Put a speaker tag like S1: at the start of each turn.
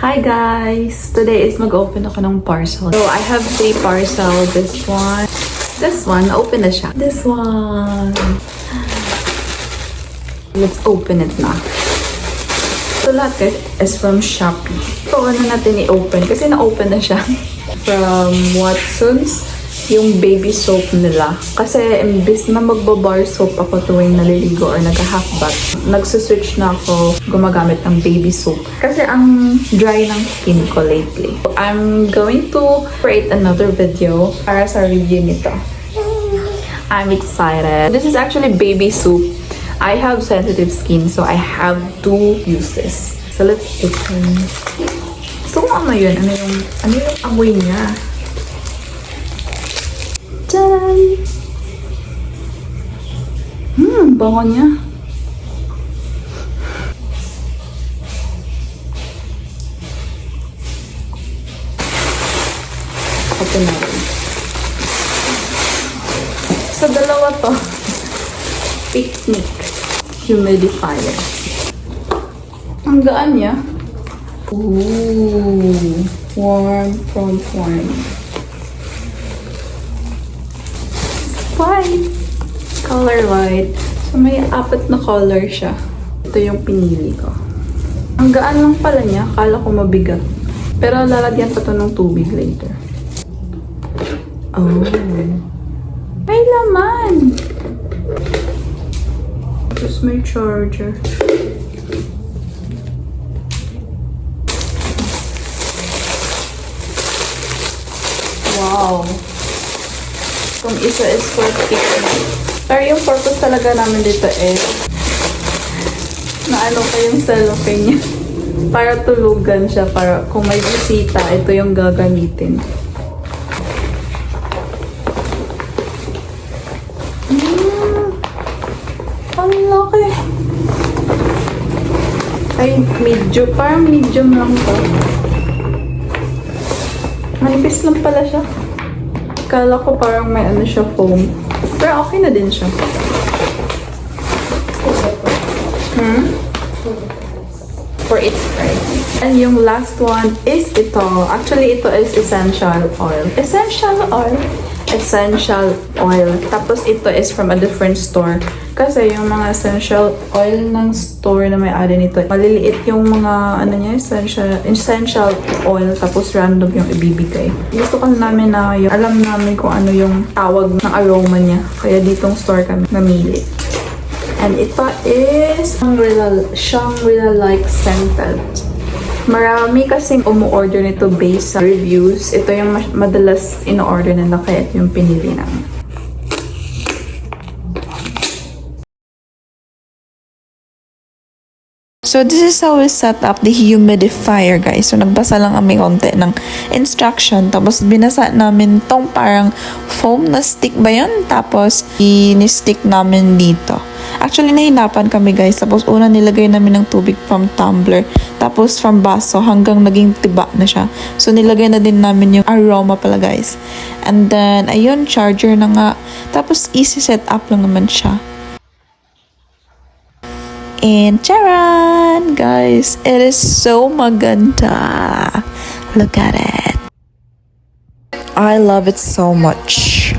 S1: Hi guys! Today is mag-open ako ng parcel. So, I have 3 parcel. This one, open na siya. This one. Let's open it na. So, lahat is from Shoppe. So, ano natin i-open? Kasi na-open na siya. From Watson's, yung baby soap nila. Kasi imbis na magbabar soap ako tuwing naliligo or nag-half bath, nagsuswitch na ako gumagamit ng baby soap. Kasi ang dry ng skin ko lately. So, I'm going to create another video para sa review nito. I'm excited. This is actually baby soap. I have sensitive skin, so I have to use this. So let's open. So ano yun? Ano yung amoy niya? Tadaan! Bango niya. Open na rin. So, dalawa to. Picnic. Humidifier. Ang gaan niya. Ooh. Warm from warm. White. Color white. So, may 4 na color siya. Ito yung pinili ko. Ang gaan lang pala niya. Akala ko mabigat. Pero lalagyan pa to ng tubig later. Oh. May laman! Tapos may charger. Wow! Kung isa is for picnic. Pero yung purpose talaga namin dito is naano ko yung cellophane niya. Para tulugan siya. Para kung may bisita, ito yung gagamitin. Ang laki. Ay, medium. Parang medium lang to. Manipis lang pala siya. Kala ko parang may ano siya, foam. Pero okay na din siya. For its price. And yung last one is ito. Actually, ito is essential oil. Essential oil. Essential oil. Tapos ito is from a different store. Kasi yung mga essential oil ng store na may ari nito, maliliit yung mga ano niya, essential oil, tapos random yung ibibigay. Gusto ko namin na yung, alam namin kung ano yung tawag ng aroma niya. Kaya ditong store kami namili. And ito is Shangri-La-like scented. Marami kasing umu-order nito based sa reviews. Ito yung madalas in-order nila, kaya ito yung pinili namin.
S2: So, this is how we set up the humidifier, guys. So, nagbasa lang kami konti ng instruction. Tapos, binasa namin tong parang foam na stick ba yun? Tapos, i-stick namin dito. Actually, nahinapan kami, guys. Tapos, una nilagay namin ng tubig from tumbler. Tapos, from baso hanggang naging tiba na siya. So, nilagay na din namin yung aroma pala, guys. And then, ayun, charger na nga. Tapos, easy set up lang naman siya. And charan! Guys, it is so maganda. Look at it. I love it so much.